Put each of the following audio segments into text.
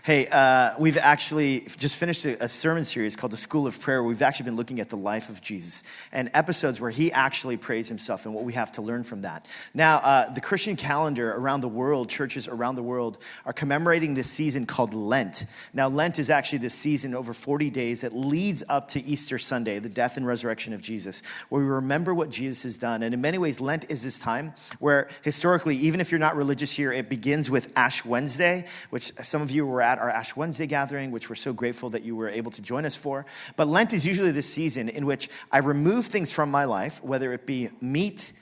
Hey, we've actually just finished a sermon series called The School of Prayer. We've actually been looking at the life of Jesus and episodes where he actually prays himself and what we have to learn from that. Now, the Christian calendar around the world, churches around the world, are commemorating this season called Lent. Now, Lent is actually this season over 40 days that leads up to Easter Sunday, the death and resurrection of Jesus, where we remember what Jesus has done. And in many ways, Lent is this time where historically, even if you're not religious here, it begins with Ash Wednesday, which some of you were at our Ash Wednesday gathering, which we're so grateful that you were able to join us for. But Lent is usually this season in which I remove things from my life, whether it be meat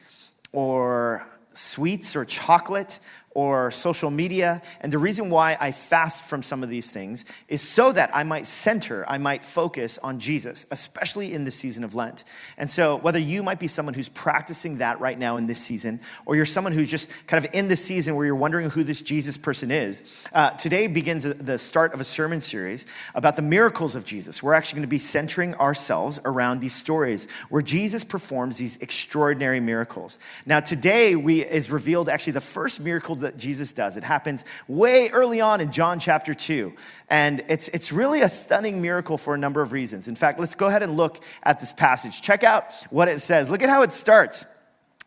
or sweets or chocolate or social media. And the reason why I fast from some of these things is so that I might focus on Jesus, especially in the season of Lent. And so whether you might be someone who's practicing that right now in this season, or you're someone who's just kind of in this season where you're wondering who this Jesus person is, today begins the start of a sermon series about the miracles of Jesus. We're actually going to be centering ourselves around these stories where Jesus performs these extraordinary miracles. Now today is revealed actually the first miracle that Jesus does. It happens way early on in John chapter 2. And it's really a stunning miracle for a number of reasons. In fact, let's go ahead and look at this passage. Check out what it says. Look at how it starts.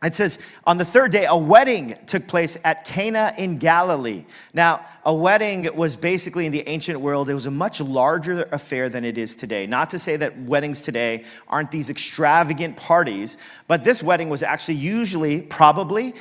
It says, on the third day, a wedding took place at Cana in Galilee. Now, a wedding was basically in the ancient world, it was a much larger affair than it is today. Not to say that weddings today aren't these extravagant parties, but this wedding was actually usually, probably,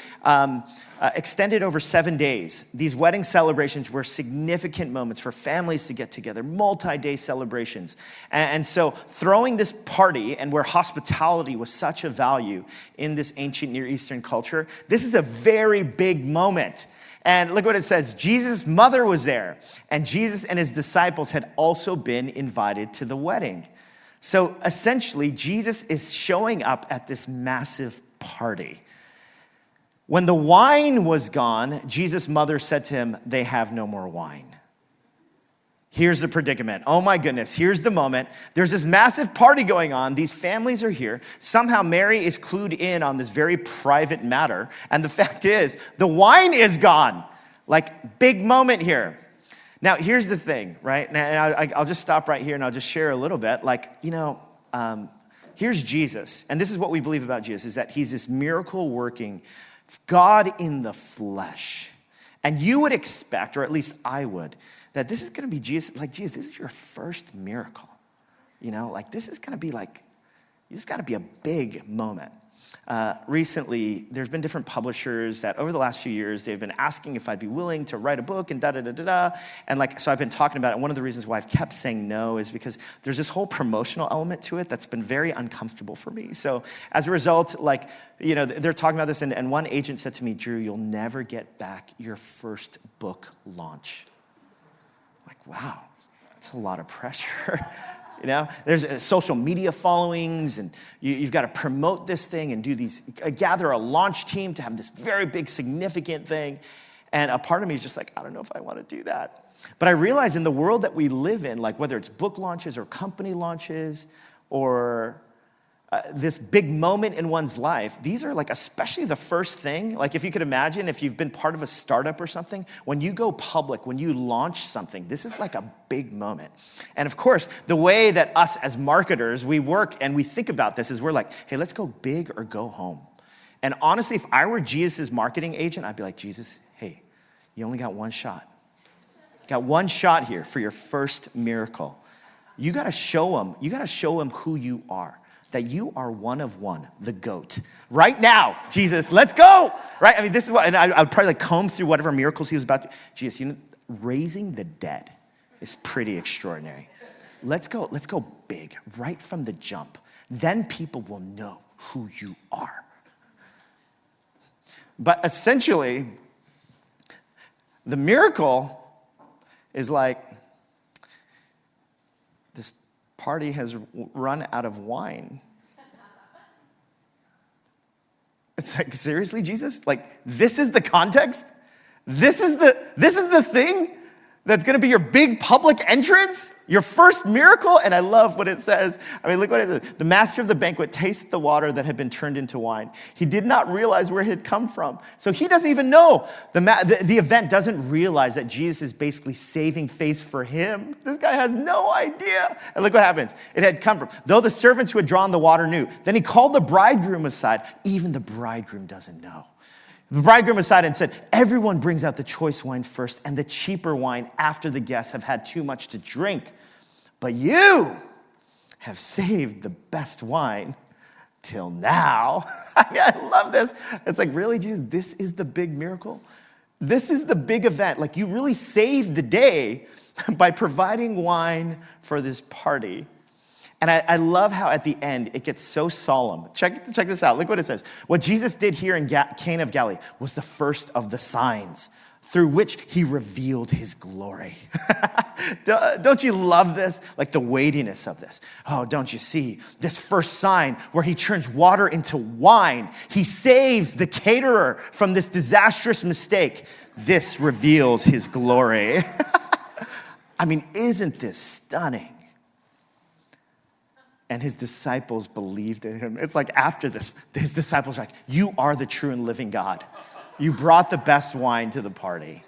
extended over 7 days. These wedding celebrations were significant moments for families to get together, multi-day celebrations. And so throwing this party, and where hospitality was such a value in this ancient Near Eastern culture, this is a very big moment. And look what it says. Jesus' mother was there, and Jesus and his disciples had also been invited to the wedding. So essentially, Jesus is showing up at this massive party. When the wine was gone, Jesus' mother said to him, "They have no more wine." Here's the predicament. Oh my goodness, here's the moment. There's this massive party going on. These families are here. Somehow Mary is clued in on this very private matter. And the fact is, the wine is gone. Like, big moment here. Now, here's the thing, right? And I'll just stop right here and I'll just share a little bit. Here's Jesus. And this is what we believe about Jesus, is that he's this miracle working God in the flesh. And you would expect, or at least I would, that this is going to be Jesus. Like, Jesus, this is your first miracle. This is going to be this got to be a big moment. Recently, there's been different publishers that over the last few years, they've been asking if I'd be willing to write a book and da-da-da-da-da. And so I've been talking about it. And one of the reasons why I've kept saying no is because there's this whole promotional element to it that's been very uncomfortable for me. So as a result, they're talking about this. And one agent said to me, "Drew, you'll never get back your first book launch." I'm like, wow, that's a lot of pressure. There's social media followings, and you've got to promote this thing and gather a launch team to have this very big, significant thing. And a part of me is just like, I don't know if I want to do that. But I realize in the world that we live in, whether it's book launches or company launches or this big moment in one's life, these are especially the first thing. If you could imagine, if you've been part of a startup or something, when you go public, when you launch something, this is a big moment. And of course, the way that us as marketers, we work and we think about this is we're like, hey, let's go big or go home. And honestly, if I were Jesus' marketing agent, I'd be like, Jesus, hey, you only got one shot. Got one shot here for your first miracle. You got to show him who you are. That you are one of one, the GOAT. Right now, Jesus, let's go. Right? I mean, this is what, and I would probably comb through whatever miracles he was about to. Jesus, raising the dead is pretty extraordinary. Let's go big, right from the jump. Then people will know who you are. But essentially, the miracle is this party has run out of wine. It's seriously, Jesus? This is the context? This is the thing? That's going to be your big public entrance, your first miracle. And I love what it says. I mean, look what it says. The master of the banquet tasted the water that had been turned into wine. He did not realize where it had come from. So he doesn't even know. The event doesn't realize that Jesus is basically saving face for him. This guy has no idea. And look what happens. It had come from. Though the servants who had drawn the water knew. Then he called the bridegroom aside. Even the bridegroom doesn't know. The bridegroom aside and said, everyone brings out the choice wine first and the cheaper wine after the guests have had too much to drink. But you have saved the best wine till now. I love this. It's like, really, Jesus, this is the big miracle? This is the big event. Like, you really saved the day by providing wine for this party. And I love how at the end, it gets so solemn. Check this out. Look what it says. What Jesus did here in Cana of Galilee was the first of the signs through which he revealed his glory. Don't you love this? Like the weightiness of this. Oh, don't you see this first sign where he turns water into wine? He saves the caterer from this disastrous mistake. This reveals his glory. I mean, isn't this stunning? And his disciples believed in him. It's like after this, his disciples are like, you are the true and living God. You brought the best wine to the party.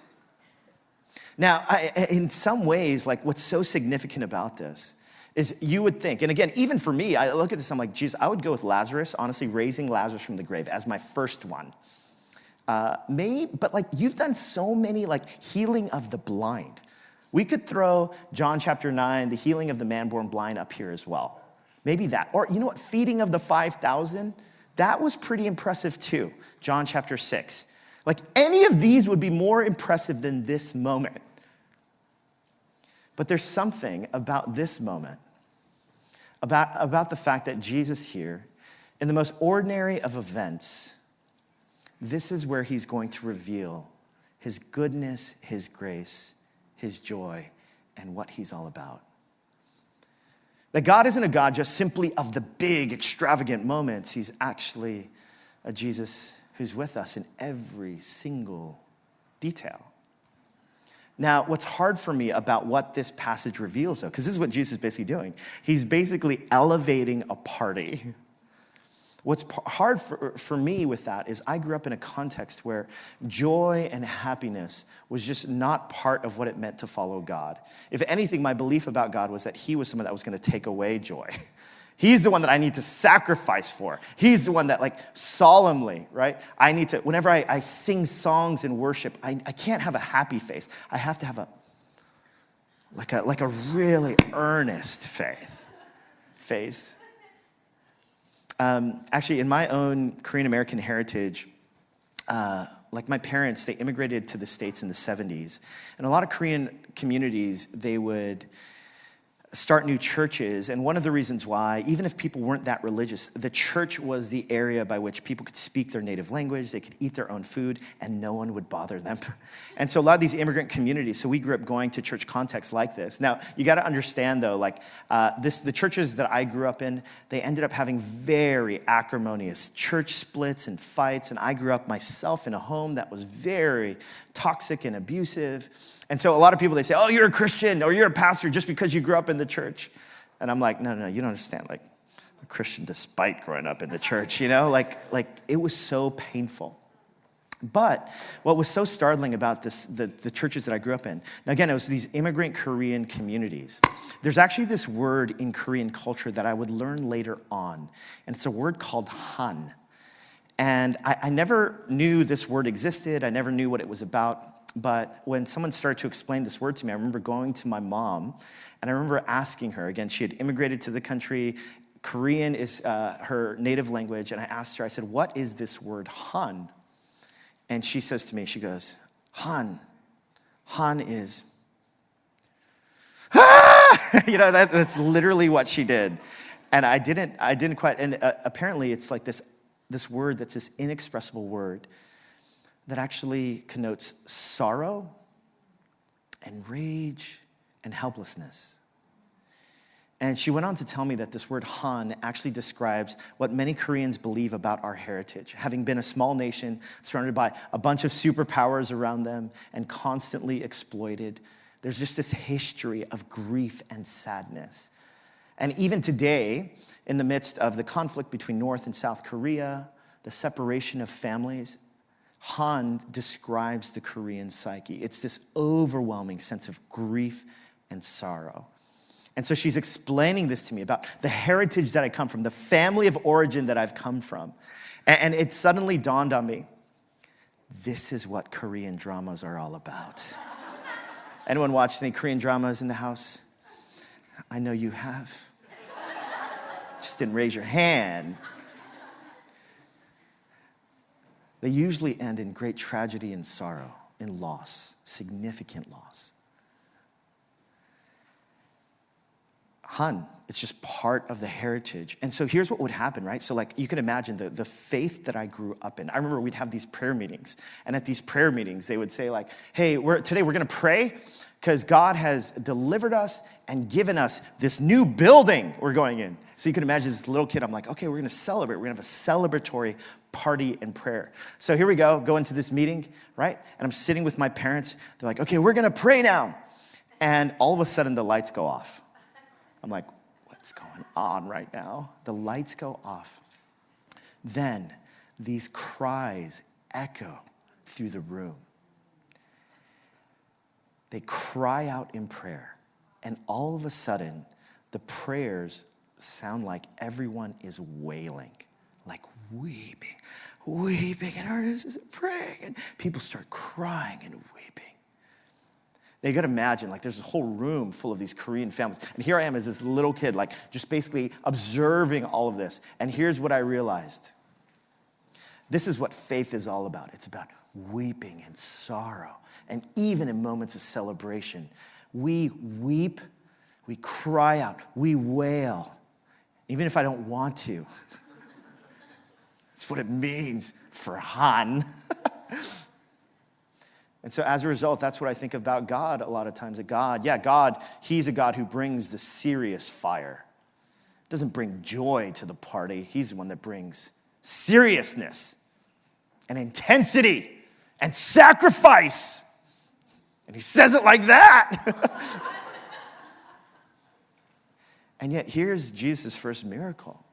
Now, in some ways, like what's so significant about this is you would think, and again, even for me, I look at this, I'm like, geez, I would go with Lazarus, honestly, raising Lazarus from the grave as my first one. But like you've done so many like healing of the blind. We could throw John chapter 9, the healing of the man born blind up here as well. Maybe that. Or you know what? Feeding of the 5,000, that was pretty impressive too. John chapter 6. Like any of these would be more impressive than this moment. But there's something about this moment, about the fact that Jesus here, in the most ordinary of events, this is where he's going to reveal his goodness, his grace, his joy, and what he's all about. That God isn't a God just simply of the big, extravagant moments. He's actually a Jesus who's with us in every single detail. Now, what's hard for me about what this passage reveals, though, because this is what Jesus is basically doing. He's basically elevating a party. What's hard for me with that is I grew up in a context where joy and happiness was just not part of what it meant to follow God. If anything, my belief about God was that he was someone that was going to take away joy. He's the one that I need to sacrifice for. He's the one that like solemnly, right? I need to, whenever I sing songs in worship, I can't have a happy face. I have to have a really earnest face. Actually, in my own Korean American heritage, like my parents, they immigrated to the States in the 70s. And a lot of Korean communities, they would start new churches. And one of the reasons why, even if people weren't that religious, the church was the area by which people could speak their native language, they could eat their own food, and no one would bother them. And so a lot of these immigrant communities, so we grew up going to church contexts like this. Now, you got to understand, though, like the churches that I grew up in, they ended up having very acrimonious church splits and fights. And I grew up myself in a home that was very toxic and abusive. And so a lot of people, they say, oh, you're a Christian or you're a pastor just because you grew up in the church. And I'm like, no, you don't understand. Like, a Christian despite growing up in the church, you know? Like it was so painful. But what was so startling about the churches that I grew up in, now again, it was these immigrant Korean communities. There's actually this word in Korean culture that I would learn later on. And it's a word called Han. And I never knew this word existed. I never knew what it was about. But when someone started to explain this word to me, I remember going to my mom, and I remember asking her, again, she had immigrated to the country. Korean is her native language. And I asked her, I said, what is this word, Han? And she says to me, she goes, Han is, you know, that's literally what she did. And I didn't quite, and apparently it's like this word that's this inexpressible word that actually connotes sorrow and rage and helplessness. And she went on to tell me that this word Han actually describes what many Koreans believe about our heritage. Having been a small nation surrounded by a bunch of superpowers around them and constantly exploited, there's just this history of grief and sadness. And even today, in the midst of the conflict between North and South Korea, the separation of families, Han describes the Korean psyche. It's this overwhelming sense of grief and sorrow. And so she's explaining this to me about the heritage that I come from, the family of origin that I've come from. And it suddenly dawned on me, this is what Korean dramas are all about. Anyone watched any Korean dramas in the house? I know you have. Just didn't raise your hand. They usually end in great tragedy and sorrow, in loss, significant loss. Han, it's just part of the heritage. And so here's what would happen, right? So like you can imagine the faith that I grew up in. I remember we'd have these prayer meetings. And at these prayer meetings, they would say like, hey, today we're going to pray because God has delivered us and given us this new building we're going in. So you can imagine this little kid, I'm like, okay, we're going to celebrate. We're going to have a celebratory party and prayer. So here we go into this meeting, right? And I'm sitting with my parents. They're like, okay, we're going to pray now. And all of a sudden the lights go off. I'm like, what's going on right now? The lights go off. Then these cries echo through the room. They cry out in prayer. And all of a sudden, the prayers sound like everyone is wailing, like weeping in earnest, praying. And people start crying and weeping. Now you gotta imagine, like there's a whole room full of these Korean families. And here I am as this little kid, like just basically observing all of this. And here's what I realized. This is what faith is all about. It's about weeping and sorrow. And even in moments of celebration, we weep, we cry out, we wail, even if I don't want to. That's what it means for Han. And so as a result, that's what I think about God a lot of times. God, he's a God who brings the serious fire. Doesn't bring joy to the party. He's the one that brings seriousness and intensity and sacrifice. And he says it like that. And yet here's Jesus' first miracle.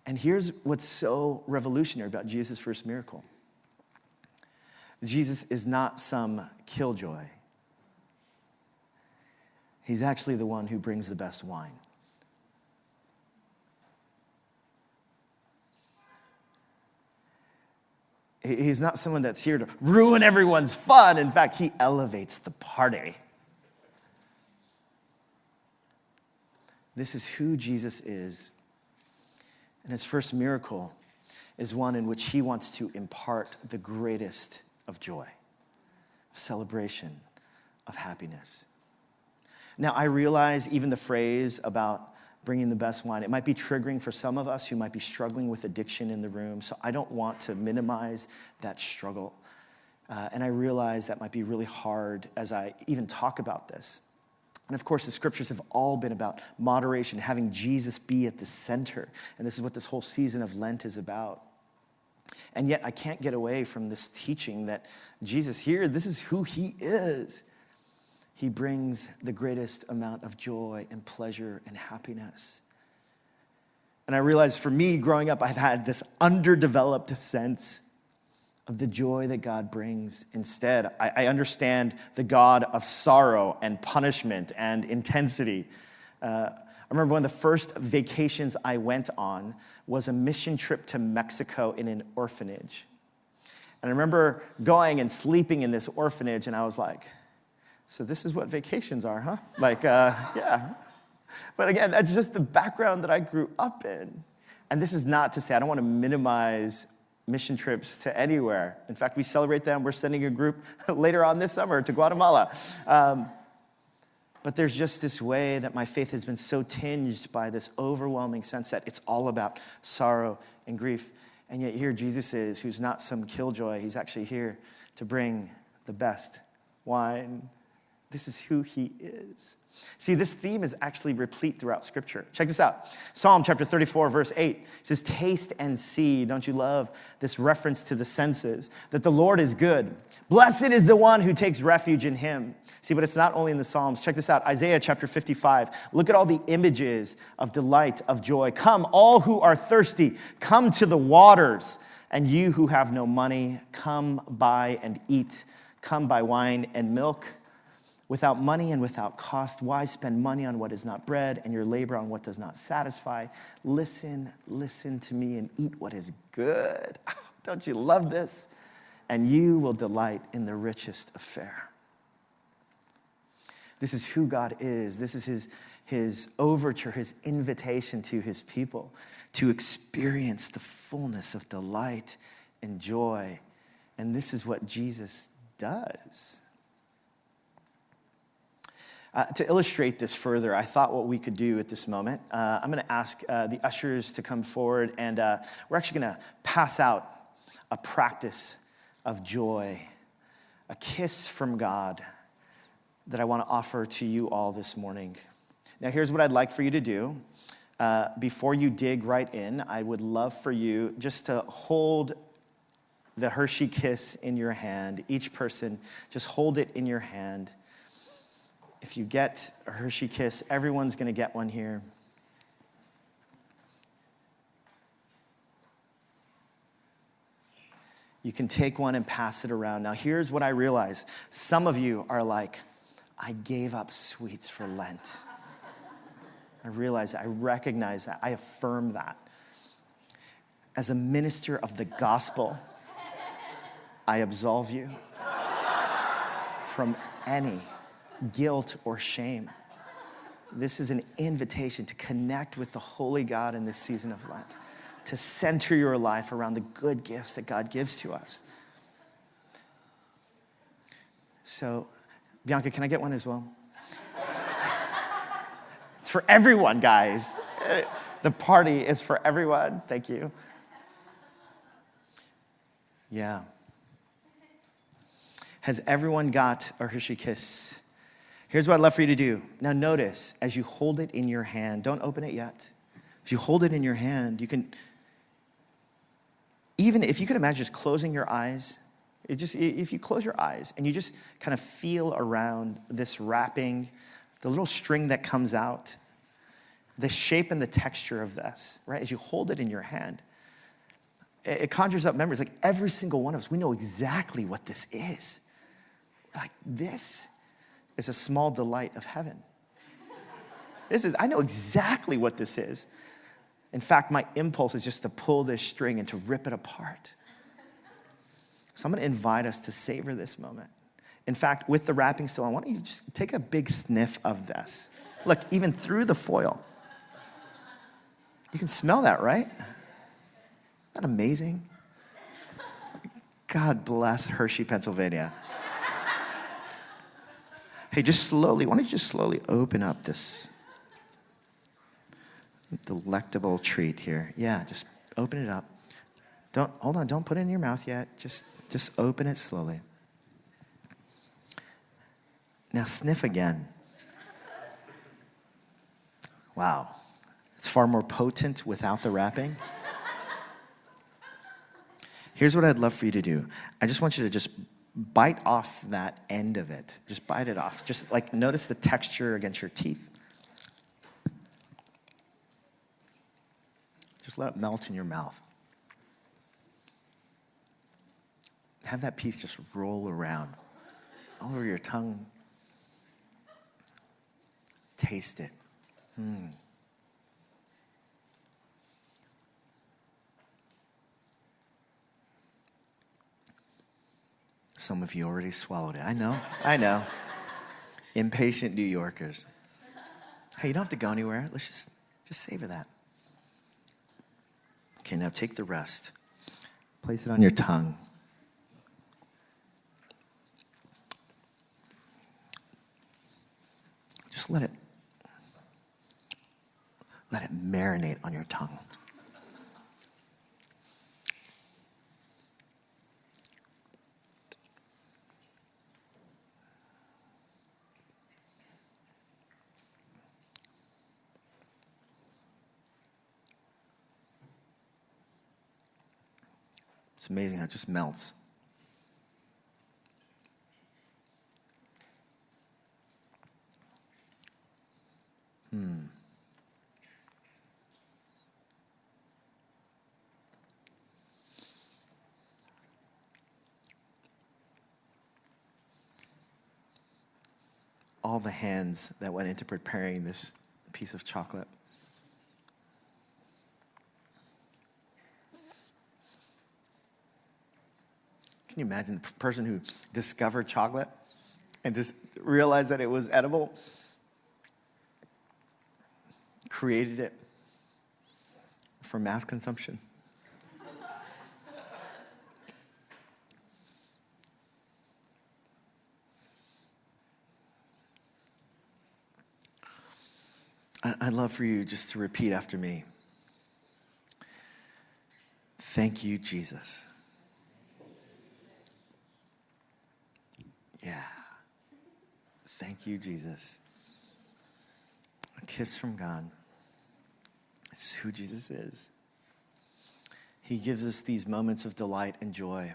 And here's what's so revolutionary about Jesus' first miracle. Jesus is not some killjoy. He's actually the one who brings the best wine. He's not someone that's here to ruin everyone's fun. In fact, he elevates the party. This is who Jesus is. And his first miracle is one in which he wants to impart the greatest of joy, of celebration, of happiness. Now, I realize even the phrase about bringing the best wine, it might be triggering for some of us who might be struggling with addiction in the room, so I don't want to minimize that struggle. And I realize that might be really hard as I even talk about this. And of course, the scriptures have all been about moderation, having Jesus be at the center. And this is what this whole season of Lent is about. And yet I can't get away from this teaching that Jesus here, this is who he is. He brings the greatest amount of joy and pleasure and happiness. And I realize for me, growing up, I've had this underdeveloped sense of the joy that God brings. Instead, I understand the God of sorrow and punishment and intensity. I remember one of the first vacations I went on was a mission trip to Mexico in an orphanage. And I remember going and sleeping in this orphanage, and I was like, so this is what vacations are, huh? Yeah. But again, that's just the background that I grew up in. And this is not to say, I don't want to minimize mission trips to anywhere. In fact, we celebrate them. We're sending a group later on this summer to Guatemala. But there's just this way that my faith has been so tinged by this overwhelming sense that it's all about sorrow and grief. And yet here Jesus is, who's not some killjoy. He's actually here to bring the best wine, This is who he is. See, this theme is actually replete throughout Scripture. Check this out. Psalm chapter 34, verse 8. It says, taste and see. Don't you love this reference to the senses? That the Lord is good. Blessed is the one who takes refuge in him. See, but it's not only in the Psalms. Check this out. Isaiah chapter 55. Look at all the images of delight, of joy. Come, all who are thirsty, come to the waters. And you who have no money, come buy and eat. Come buy wine and milk. Without money and without cost, why spend money on what is not bread and your labor on what does not satisfy? Listen to me and eat what is good. Don't you love this? And you will delight in the richest of fare. This is who God is. This is his overture, his invitation to his people to experience the fullness of delight and joy. And this is what Jesus does. To illustrate this further, I thought what we could do at this moment, I'm going to ask the ushers to come forward, and we're actually going to pass out a practice of joy, a kiss from God that I want to offer to you all this morning. Now, here's what I'd like for you to do. Before you dig right in, I would love for you just to hold the Hershey kiss in your hand. Each person, just hold it in your hand. If you get a Hershey kiss, everyone's going to get one here. You can take one and pass it around. Now, here's what I realize. Some of you are like, I gave up sweets for Lent. I realize that. I recognize that. I affirm that. As a minister of the gospel, I absolve you from any guilt or shame. This is an invitation to connect with the holy God in this season of Lent, to center your life around the good gifts that God gives to us. So, Bianca, can I get one as well? It's for everyone, guys. The party is for everyone. Thank you. Yeah. Has everyone got a Hershey kiss? Here's what I'd love for you to do. Now notice, as you hold it in your hand, don't open it yet. As you hold it in your hand, you can, even if you could imagine just closing your eyes, if you close your eyes and you just kind of feel around this wrapping, the little string that comes out, the shape and the texture of this, right? As you hold it in your hand, it conjures up memories. Like every single one of us, we know exactly what this is. Like this is a small delight of heaven. I know exactly what this is. In fact, my impulse is just to pull this string and to rip it apart. So I'm going to invite us to savor this moment. In fact, with the wrapping still on, why don't you just take a big sniff of this? Look, even through the foil. You can smell that, right? Isn't that amazing? God bless Hershey, Pennsylvania. Hey, just slowly, why don't you just slowly open up this delectable treat here. Yeah, just open it up. Hold on, don't put it in your mouth yet. Just open it slowly. Now sniff again. Wow, it's far more potent without the wrapping. Here's what I'd love for you to do. I just want you to just bite off that end of it. Just bite it off. Just like notice the texture against your teeth. Just let it melt in your mouth. Have that piece just roll around all over your tongue. Taste it. Some of you already swallowed it. I know. Impatient New Yorkers. Hey, you don't have to go anywhere. Let's just savor that. Okay, now take the rest. Place it on your tongue. Just let it marinate on your tongue. It's amazing how it just melts. All the hands that went into preparing this piece of chocolate. Can you imagine the person who discovered chocolate and just realized that it was edible, created it for mass consumption? I'd love for you just to repeat after me. Thank you, Jesus. Yeah. Thank you, Jesus. A kiss from God. It's who Jesus is. He gives us these moments of delight and joy.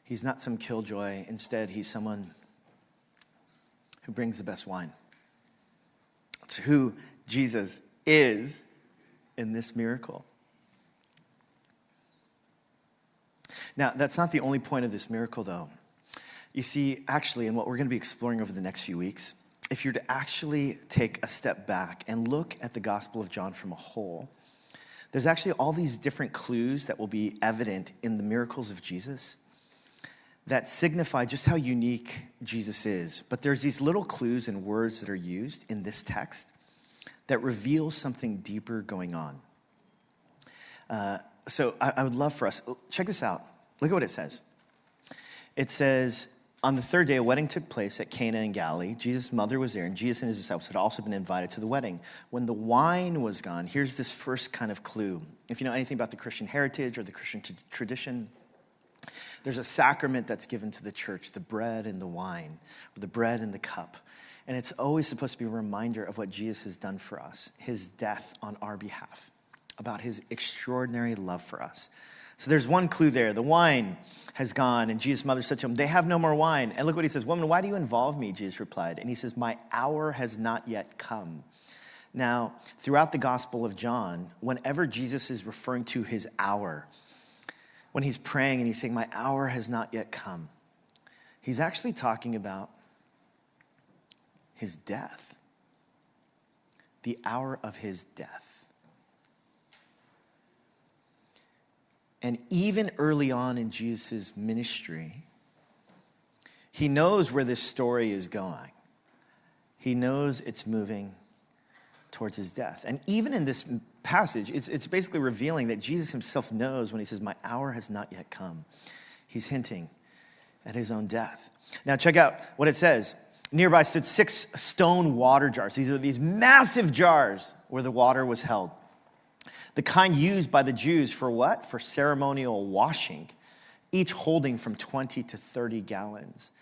He's not some killjoy. Instead, he's someone who brings the best wine. It's who Jesus is in this miracle. Now, that's not the only point of this miracle, though. You see, actually, and what we're going to be exploring over the next few weeks, if you're to actually take a step back and look at the Gospel of John from a whole, there's actually all these different clues that will be evident in the miracles of Jesus that signify just how unique Jesus is. But there's these little clues and words that are used in this text that reveal something deeper going on. So I would love for us, check this out. Look at what it says. It says, on the third day, a wedding took place at Cana in Galilee. Jesus' mother was there, and Jesus and his disciples had also been invited to the wedding. When the wine was gone, here's this first kind of clue. If you know anything about the Christian heritage or the Christian tradition, there's a sacrament that's given to the church, the bread and the wine, or the bread and the cup. And it's always supposed to be a reminder of what Jesus has done for us, his death on our behalf, about his extraordinary love for us. So there's one clue there. The wine has gone, and Jesus' mother said to him, they have no more wine. And look what he says, woman, why do you involve me? Jesus replied. And he says, my hour has not yet come. Now, throughout the Gospel of John, whenever Jesus is referring to his hour, when he's praying and he's saying, my hour has not yet come, he's actually talking about his death, the hour of his death. And even early on in Jesus' ministry, he knows where this story is going. He knows it's moving towards his death. And even in this passage, it's basically revealing that Jesus himself knows when he says, my hour has not yet come. He's hinting at his own death. Now check out what it says. Nearby stood 6 stone water jars. These are these massive jars where the water was held. The kind used by the Jews for what? For ceremonial washing, each holding from 20 to 30 gallons.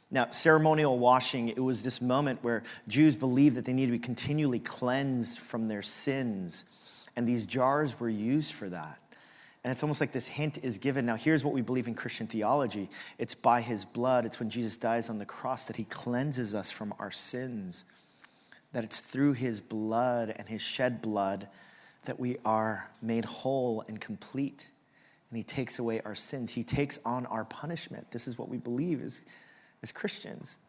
Now, ceremonial washing, it was this moment where Jews believed that they needed to be continually cleansed from their sins. And these jars were used for that. And it's almost like this hint is given. Now, here's what we believe in Christian theology. It's by his blood. It's when Jesus dies on the cross that he cleanses us from our sins. That it's through his blood and his shed blood that we are made whole and complete. And he takes away our sins. He takes on our punishment. This is what we believe as Christians.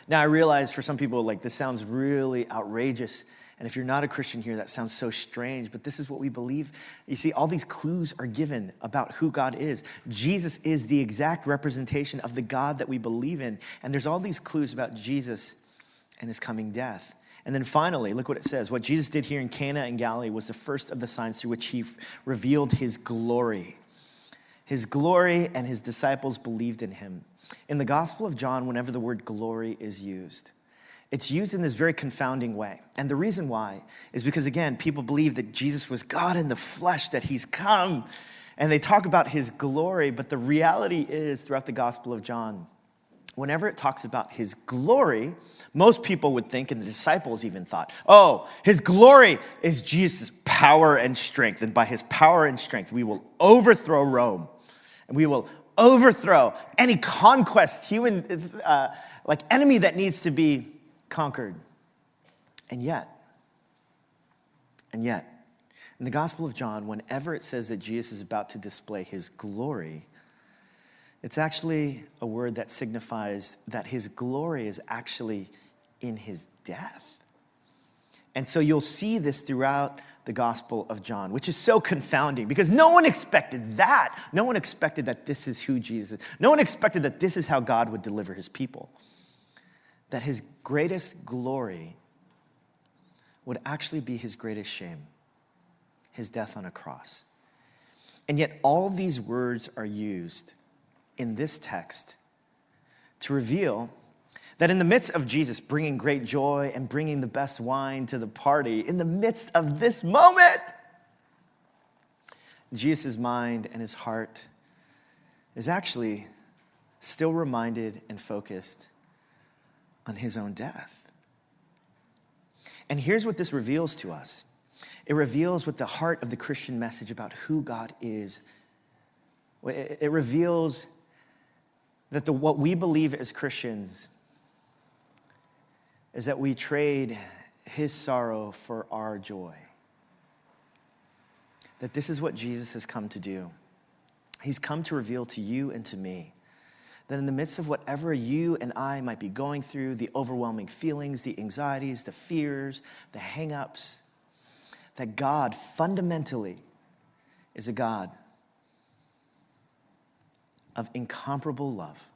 Now, I realize for some people, like, this sounds really outrageous. And if you're not a Christian here, that sounds so strange. But this is what we believe. You see, all these clues are given about who God is. Jesus is the exact representation of the God that we believe in. And there's all these clues about Jesus and his coming death. And then finally, look what it says. What Jesus did here in Cana in Galilee was the first of the signs through which he revealed his glory. His glory, and his disciples believed in him. In the Gospel of John, whenever the word glory is used, it's used in this very confounding way. And the reason why is because, again, people believe that Jesus was God in the flesh, that he's come. And they talk about his glory, but the reality is, throughout the Gospel of John, whenever it talks about his glory, most people would think, and the disciples even thought, oh, his glory is Jesus' power. power and strength. And by his power and strength, we will overthrow Rome. And we will overthrow any conquest, human, enemy that needs to be conquered. And yet, in the Gospel of John, whenever it says that Jesus is about to display his glory, it's actually a word that signifies that his glory is actually in his death. And so you'll see this throughout the Gospel of John, which is so confounding because no one expected that. No one expected that this is who Jesus is. No one expected that this is how God would deliver his people. That his greatest glory would actually be his greatest shame, his death on a cross. And yet all these words are used in this text to reveal that in the midst of Jesus bringing great joy and bringing the best wine to the party, in the midst of this moment, Jesus' mind and his heart is actually still reminded and focused on his own death. And here's what this reveals to us. It reveals what the heart of the Christian message about who God is. It reveals that what we believe as Christians is that we trade his sorrow for our joy. That this is what Jesus has come to do. He's come to reveal to you and to me that in the midst of whatever you and I might be going through, the overwhelming feelings, the anxieties, the fears, the hang-ups, that God fundamentally is a God of incomparable love.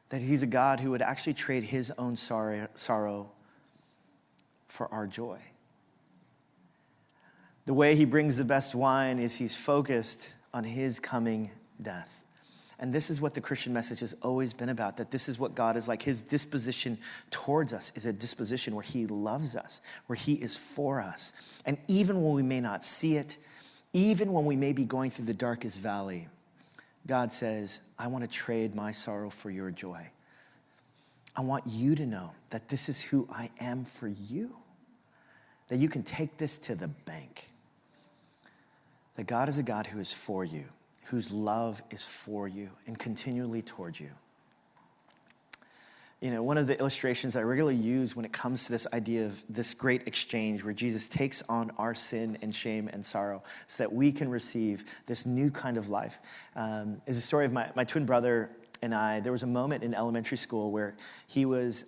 That he's a God who would actually trade his own sorrow for our joy. The way he brings the best wine is he's focused on his coming death. And this is what the Christian message has always been about, that this is what God is like. His disposition towards us is a disposition where he loves us, where he is for us. And even when we may not see it, even when we may be going through the darkest valley, God says, I want to trade my sorrow for your joy. I want you to know that this is who I am for you, that you can take this to the bank, that God is a God who is for you, whose love is for you and continually towards you. You know, one of the illustrations I regularly use when it comes to this idea of this great exchange where Jesus takes on our sin and shame and sorrow so that we can receive this new kind of life is a story of my twin brother and I. There was a moment in elementary school where he was,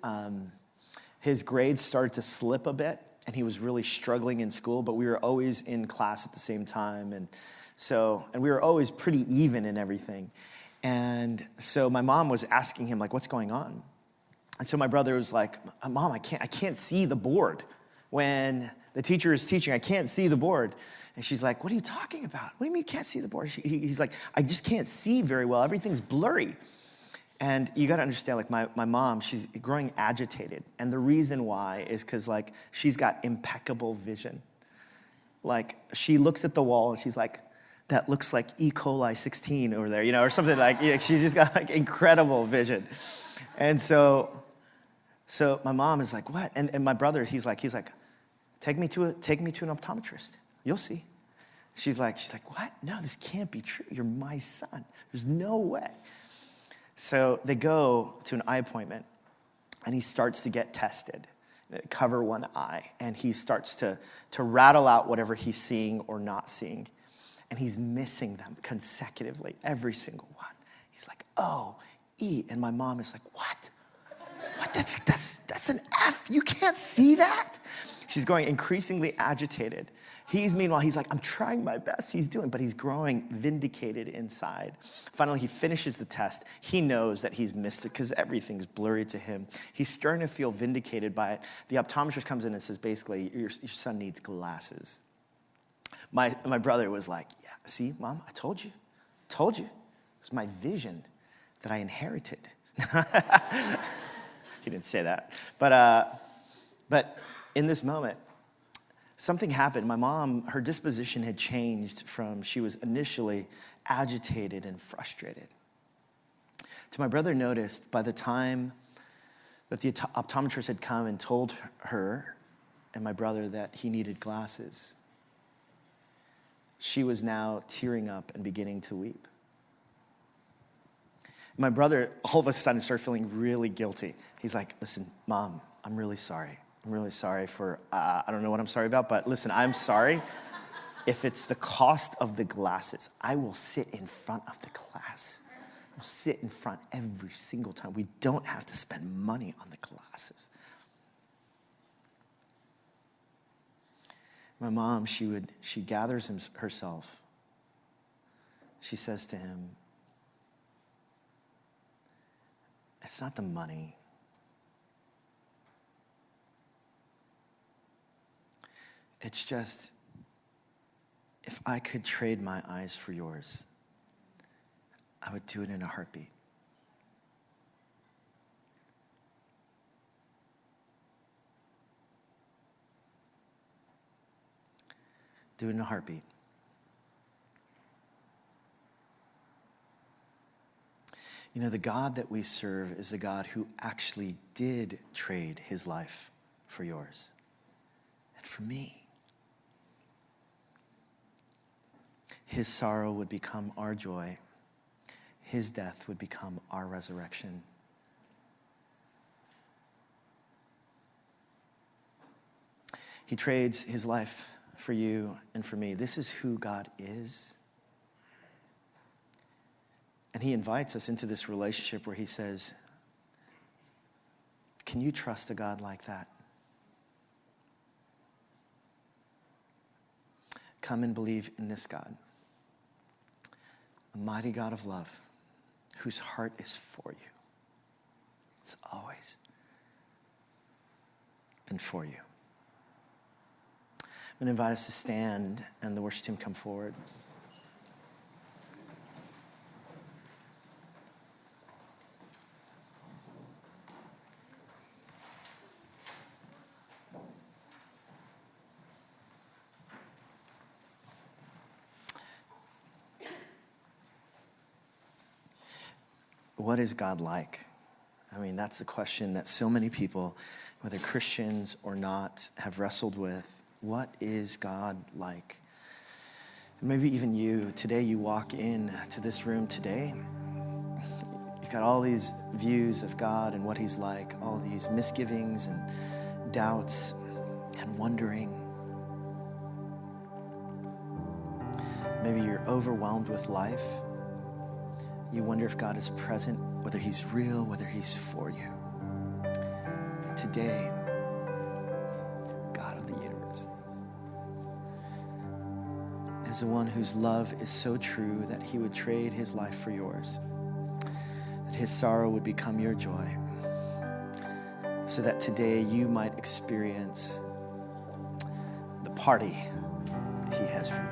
his grades started to slip a bit and he was really struggling in school, but we were always in class at the same time. And we were always pretty even in everything. And so my mom was asking him, like, what's going on? And so my brother was like, Mom, I can't see the board. When the teacher is teaching, I can't see the board. And she's like, what are you talking about? What do you mean you can't see the board? He's like, I just can't see very well. Everything's blurry. And you got to understand, like my mom, she's growing agitated. And the reason why is because, like, she's got impeccable vision. Like, she looks at the wall and she's like, that looks like E. coli 16 over there, you know, or something like, she's just got like incredible vision. And so my mom is like, what? And my brother, he's like, take me to an optometrist. You'll see. She's like, what? No, this can't be true. You're my son. There's no way. So they go to an eye appointment and he starts to get tested, cover one eye. And he starts to rattle out whatever he's seeing or not seeing. And he's missing them consecutively, every single one. He's like, O, E. And my mom is like, what? What? That's an F. You can't see that? She's growing increasingly agitated. Meanwhile, he's like, I'm trying my best. But he's growing vindicated inside. Finally, he finishes the test. He knows that he's missed it because everything's blurry to him. He's starting to feel vindicated by it. The optometrist comes in and says, basically, your son needs glasses. My brother was like, yeah, see, Mom, I told you. It was my vision that I inherited. He didn't say that. But in this moment, something happened. My mom, her disposition had changed from she was initially agitated and frustrated to my brother noticed by the time that the optometrist had come and told her and my brother that he needed glasses. she was now tearing up and beginning to weep. My brother, all of a sudden, started feeling really guilty. He's like, listen, Mom, I'm really sorry. I'm really sorry for, I don't know what I'm sorry about, but listen, I'm sorry. If it's the cost of the glasses, I will sit in front of the class. I'll sit in front every single time. We don't have to spend money on the glasses. My mom, she gathers herself. She says to him, it's not the money. It's just, if I could trade my eyes for yours, I would do it in a heartbeat. Do it in a heartbeat. You know, the God that we serve is the God who actually did trade his life for yours and for me. His sorrow would become our joy. His death would become our resurrection. He trades his life for you and for me. This is who God is. And he invites us into this relationship where he says, can you trust a God like that? Come and believe in this God, a mighty God of love, whose heart is for you. It's always been for you. I'm going to invite us to stand and the worship team come forward. What is God like? I mean, that's the question that so many people, whether Christians or not, have wrestled with. What is God like? And maybe even you, today you walk in to this room today. You've got all these views of God and what he's like, all these misgivings and doubts and wondering. Maybe you're overwhelmed with life. You wonder if God is present, whether he's real, whether he's for you. And today, God of the universe is the one whose love is so true that he would trade his life for yours, that his sorrow would become your joy, so that today you might experience the party he has for you.